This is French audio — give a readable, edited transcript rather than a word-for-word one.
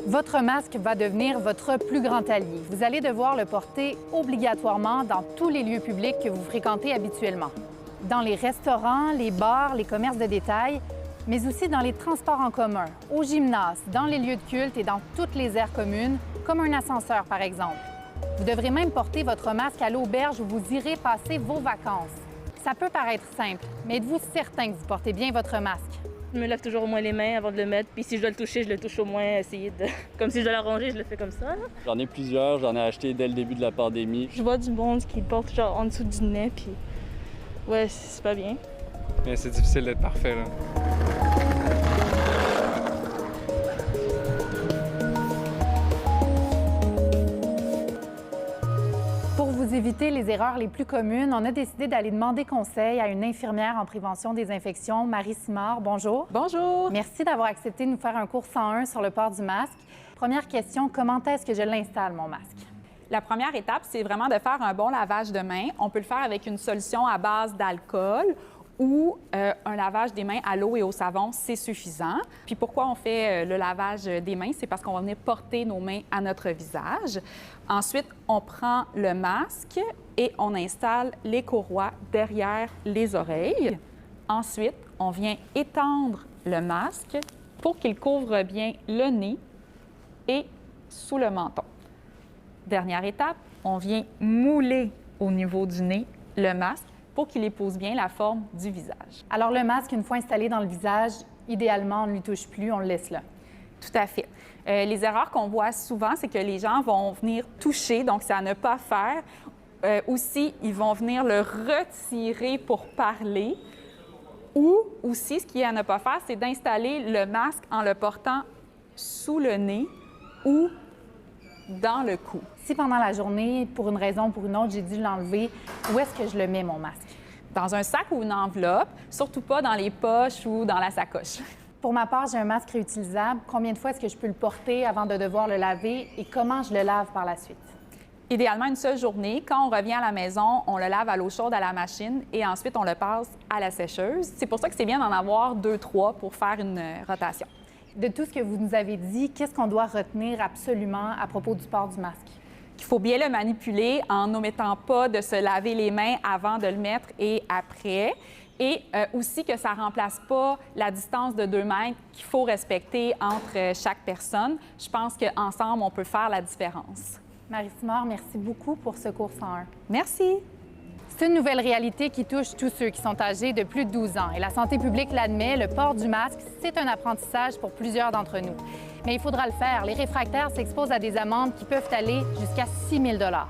Votre masque va devenir votre plus grand allié. Vous allez devoir le porter obligatoirement dans tous les lieux publics que vous fréquentez habituellement. Dans les restaurants, les bars, les commerces de détail, mais aussi dans les transports en commun, au gymnase, dans les lieux de culte et dans toutes les aires communes, comme un ascenseur par exemple. Vous devrez même porter votre masque à l'auberge où vous irez passer vos vacances. Ça peut paraître simple, mais êtes-vous certain que vous portez bien votre masque? Je me lave toujours au moins les mains avant de le mettre, puis si je dois le toucher, je le touche au moins, essayer de... Comme si je dois le ranger, je le fais comme ça. J'en ai plusieurs, j'en ai acheté dès le début de la pandémie. Je vois du monde qui le porte genre en dessous du nez, puis ouais, c'est pas bien. Mais c'est difficile d'être parfait, là. Pour vous éviter les erreurs les plus communes, on a décidé d'aller demander conseil à une infirmière en prévention des infections, Marie Simard. Bonjour. Bonjour. Merci d'avoir accepté de nous faire un cours 101 sur le port du masque. Première question, comment est-ce que je l'installe, mon masque? La première étape, c'est vraiment de faire un bon lavage de mains. On peut le faire avec une solution à base d'alcool ou un lavage des mains à l'eau et au savon, c'est suffisant. Puis pourquoi on fait le lavage des mains? C'est parce qu'on va venir porter nos mains à notre visage. Ensuite, on prend le masque et on installe les courroies derrière les oreilles. Ensuite, on vient étendre le masque pour qu'il couvre bien le nez et sous le menton. Dernière étape, on vient mouler au niveau du nez le masque pour qu'il épouse bien la forme du visage. Alors, le masque, une fois installé dans le visage, idéalement, on ne lui touche plus, on le laisse là. Tout à fait. Les erreurs qu'on voit souvent, c'est que les gens vont venir toucher, donc c'est à ne pas faire. Aussi, ils vont venir le retirer pour parler. Ou aussi, ce qui est à ne pas faire, c'est d'installer le masque en le portant sous le nez ou dans le cou. Si pendant la journée, pour une raison ou pour une autre, j'ai dû l'enlever, où est-ce que je le mets, mon masque? Dans un sac ou une enveloppe, surtout pas dans les poches ou dans la sacoche. Pour ma part, j'ai un masque réutilisable. Combien de fois est-ce que je peux le porter avant de devoir le laver et comment je le lave par la suite? Idéalement, une seule journée. Quand on revient à la maison, on le lave à l'eau chaude à la machine et ensuite, on le passe à la sécheuse. C'est pour ça que c'est bien d'en avoir 2-3 pour faire une rotation. De tout ce que vous nous avez dit, qu'est-ce qu'on doit retenir absolument à propos du port du masque? Il faut bien le manipuler en n'omettant pas de se laver les mains avant de le mettre et après. Et aussi que ça ne remplace pas la distance de 2 mètres qu'il faut respecter entre chaque personne. Je pense qu'ensemble, on peut faire la différence. Marie Simard, merci beaucoup pour ce cours 101. Merci. C'est une nouvelle réalité qui touche tous ceux qui sont âgés de plus de 12 ans. Et la santé publique l'admet, le port du masque, c'est un apprentissage pour plusieurs d'entre nous. Mais il faudra le faire. Les réfractaires s'exposent à des amendes qui peuvent aller jusqu'à 6 000 $.